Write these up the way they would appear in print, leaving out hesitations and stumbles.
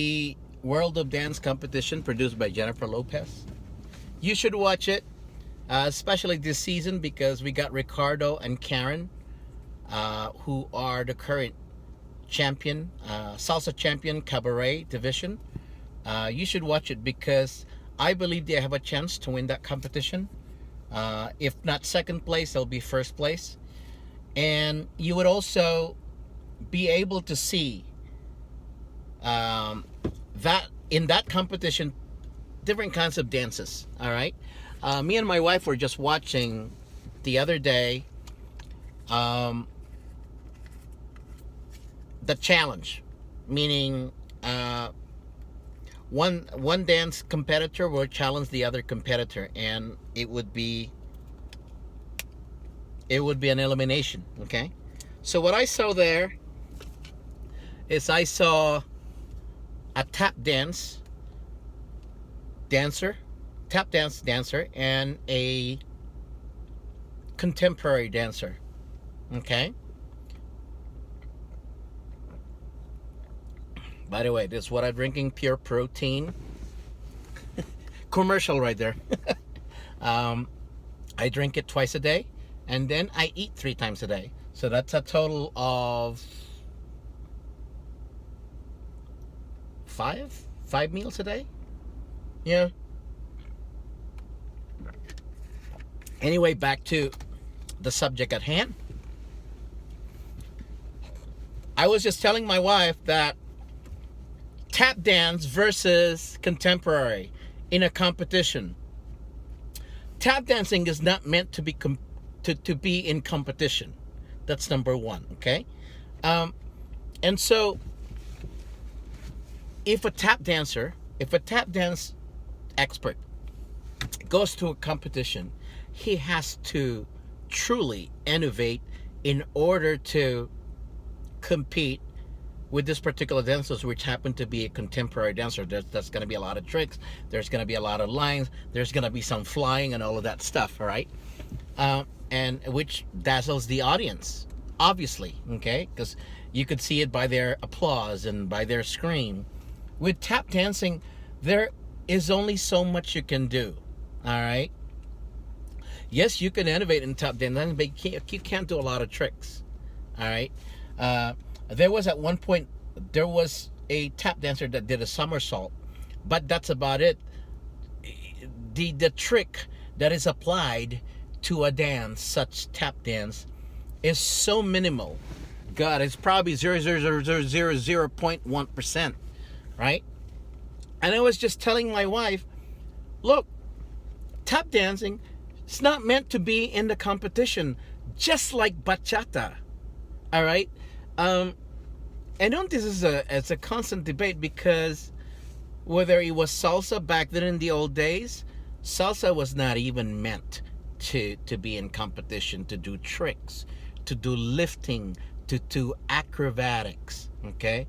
The World of Dance competition produced by Jennifer Lopez. You should watch it, especially this season because we got Ricardo and Karen, who are the current champion, salsa champion cabaret division. You should watch it because I believe they have a chance to win that competition. If not second place, they'll be first place. And you would also be able to see that in that competition, different kinds of dances. All right. Me and my wife were just watching the other day the challenge, meaning one dance competitor will challenge the other competitor, and it would be an elimination. Okay. So what I saw there is I saw a tap dance dancer, and a contemporary dancer. Okay. By the way, this is what I'm drinking, pure protein. Commercial right there. I drink it twice a day, and then I eat 3 times a day. So that's a total of five meals a day. Yeah. Anyway, back to the subject at hand. I was just telling my wife that tap dance versus contemporary in a competition. Tap dancing is not meant to be to be in competition. That's number one. Okay, and so if a tap dance expert goes to a competition, he has to truly innovate in order to compete with this particular dancers, which happen to be a contemporary dancer. There's going to be a lot of tricks. There's going to be a lot of lines. There's going to be some flying and all of that stuff, all right? And which dazzles the audience, obviously, okay? Because you could see it by their applause and by their scream. With tap dancing, there is only so much you can do, all right? Yes, you can innovate in tap dancing, but you can't do a lot of tricks, all right? There was at one point, there was a tap dancer that did a somersault, but that's about it. The trick that is applied to a dance, such tap dance, is so minimal. God, it's probably 0.1%, right? And I was just telling my wife, look, tap dancing, it's not meant to be in the competition, just like bachata, all right? I know this is a constant debate because whether it was salsa back then in the old days, salsa was not even meant to be in competition, to do tricks, to do lifting, to do acrobatics. Okay,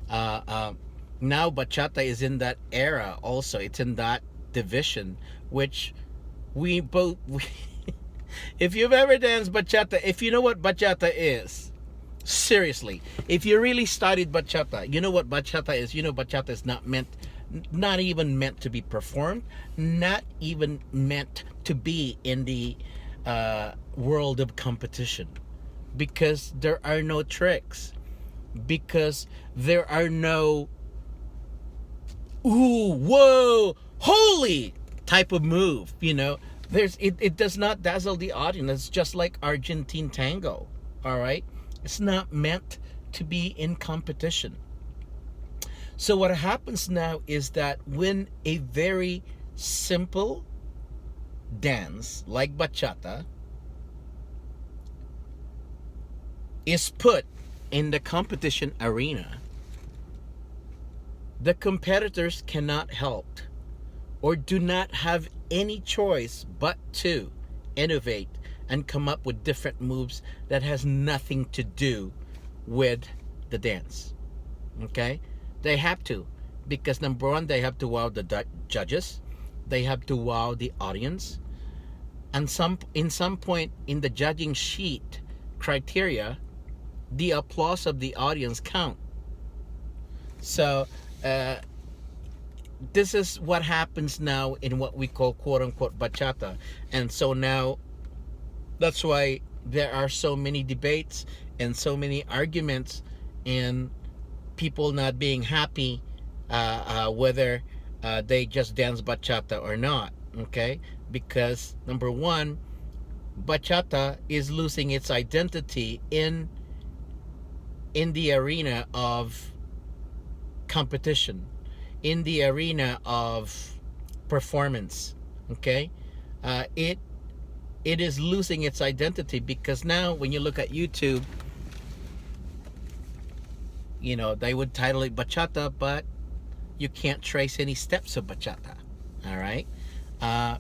now bachata is in that era also. It's in that division, which we both. If you've ever danced bachata, if you know what bachata is. Seriously, if you really studied bachata, you know what bachata is. You know bachata is not even meant to be performed, not even meant to be in the world of competition, because there are no tricks, because there are no ooh, whoa, holy type of move. It does not dazzle the audience. It's just like Argentine tango, all right? It's not meant to be in competition. So what happens now is that when a very simple dance like bachata is put in the competition arena, the competitors cannot help or do not have any choice but to innovate and come up with different moves that has nothing to do with the dance. Okay? They have to, because number one, they have to wow the judges, they have to wow the audience, and in some point in the judging sheet criteria, the applause of the audience count. So uh, this is what happens now in what we call quote unquote bachata. And so now that's why there are so many debates and so many arguments and people not being happy whether they just dance bachata or not. Okay, because number one, bachata is losing its identity in the arena of competition, in the arena of performance. Okay, it is losing its identity because now when you look at YouTube, you know, they would title it bachata, but you can't trace any steps of bachata. All right. Uh,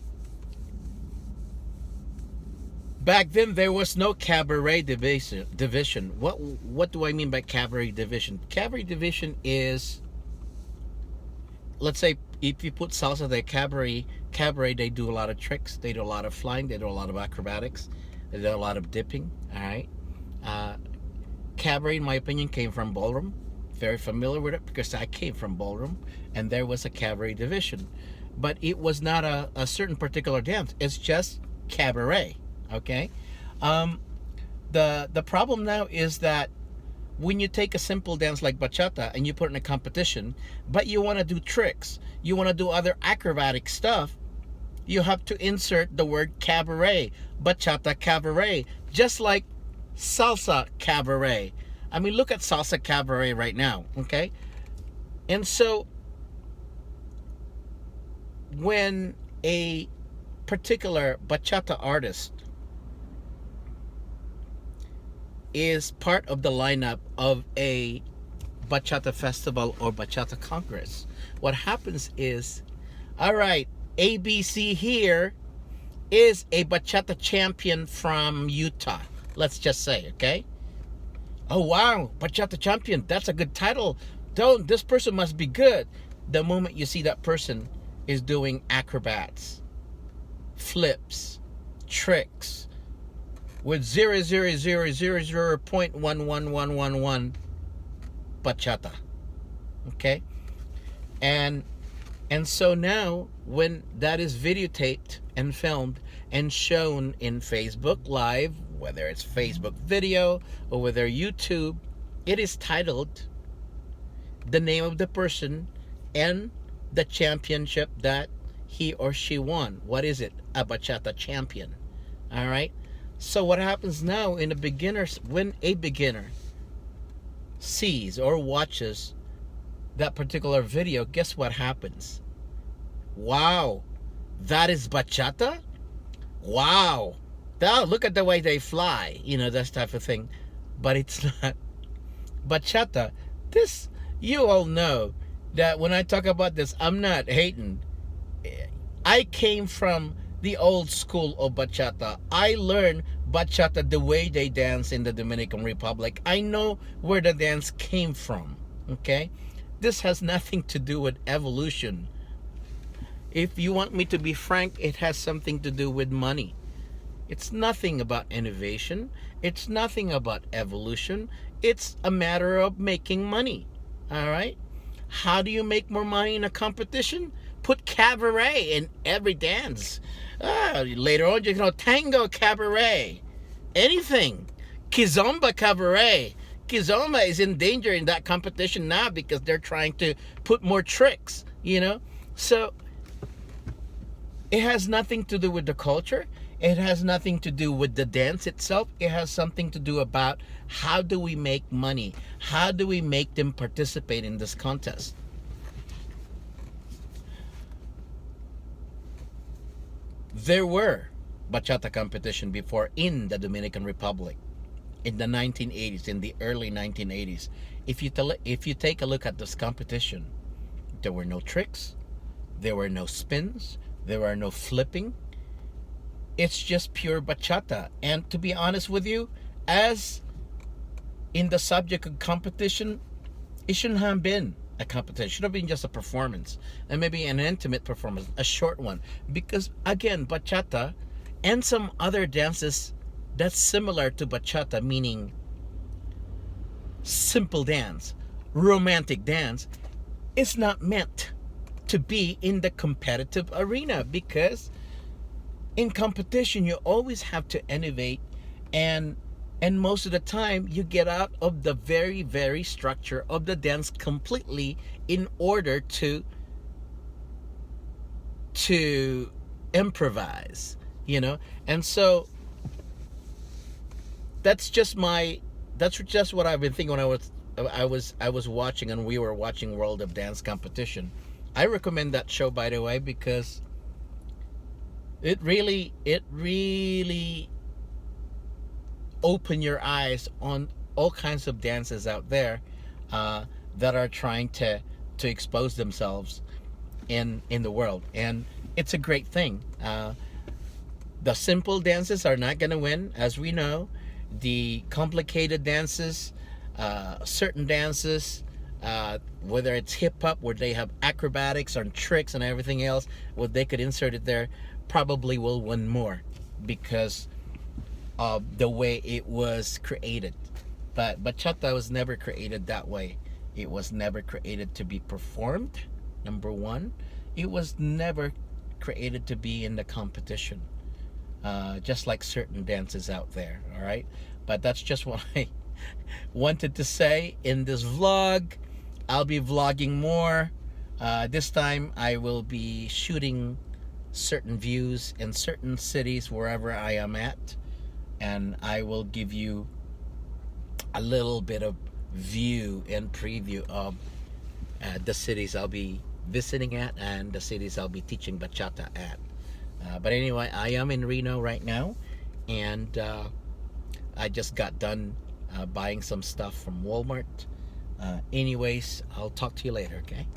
Back then, there was no cabaret division. What do I mean by cabaret division? Cabaret division is, let's say, if you put salsa there, cabaret, they do a lot of tricks. They do a lot of flying. They do a lot of acrobatics. They do a lot of dipping. All right. Uh, Cabaret, in my opinion, came from ballroom. Very familiar with it because I came from ballroom, and there was a cabaret division, but it was not a certain particular dance. It's just cabaret. Okay. Um, the problem now is that when you take a simple dance like bachata and you put it in a competition, but you want to do tricks, you want to do other acrobatic stuff, you have to insert the word cabaret, bachata cabaret, just like salsa cabaret. I mean, look at salsa cabaret right now, okay? And so when a particular bachata artist is part of the lineup of a bachata festival or bachata congress, what happens is, all right, ABC here is a bachata champion from Utah, let's just say, okay? Oh wow, bachata champion, that's a good title. Don't, this person must be good. The moment you see that person is doing acrobats, flips, tricks with 0.11111 bachata, okay? And so now when that is videotaped and filmed and shown in Facebook Live, whether it's Facebook video or whether YouTube, it is titled the name of the person and the championship that he or she won. What is it? A bachata champion. All right. So what happens now in when a beginner sees or watches that particular video, guess what happens? Wow, that is bachata? Wow. Now look at the way they fly, you know, that type of thing. But it's not bachata. This, you all know that when I talk about this, I'm not hating. I came from the old school of bachata. I learned bachata the way they dance in the Dominican Republic. I know where the dance came from, okay? This has nothing to do with evolution. If you want me to be frank, it has something to do with money. It's nothing about innovation. It's nothing about evolution. It's a matter of making money. All right? How do you make more money in a competition? Put cabaret in every dance. Later on, you know, tango cabaret. Anything. Kizomba cabaret. Kizomba is in danger in that competition now because they're trying to put more tricks, you know? So it has nothing to do with the culture. It has nothing to do with the dance itself. It has something to do about how do we make money? How do we make them participate in this contest? There were bachata competition before in the Dominican Republic in the 1980s, in the early 1980s. If you take a look at this competition, there were no tricks, there were no spins, there were no flipping. It's just pure bachata. And to be honest with you, as in the subject of competition, it shouldn't have been a competition. It should have been just a performance, and maybe an intimate performance, a short one. Because again, bachata and some other dances that's similar to bachata, meaning simple dance, romantic dance, It's not meant to be in the competitive arena, because in competition you always have to innovate, and most of the time you get out of the very structure of the dance completely in order to improvise, you know. And so that's just my that's just what I've been thinking when I was watching, and we were watching World of Dance competition. I recommend that show, by the way, because it really open your eyes on all kinds of dances out there, uh, that are trying to expose themselves in the world, and it's a great thing. The simple dances are not going to win, as we know. The complicated dances, certain dances, whether it's hip hop, where they have acrobatics and tricks and everything else, what they could insert it there, probably will win more because of the way it was created. But bachata was never created that way. It was never created to be performed. Number one, it was never created to be in the competition, just like certain dances out there. All right, but that's just what I wanted to say in this vlog. I'll be vlogging more. This time I will be shooting certain views in certain cities wherever I am at, and I will give you a little bit of view and preview of the cities I'll be visiting at and the cities I'll be teaching bachata at. But anyway, I am in Reno right now, and I just got done buying some stuff from Walmart. Anyways, I'll talk to you later, okay?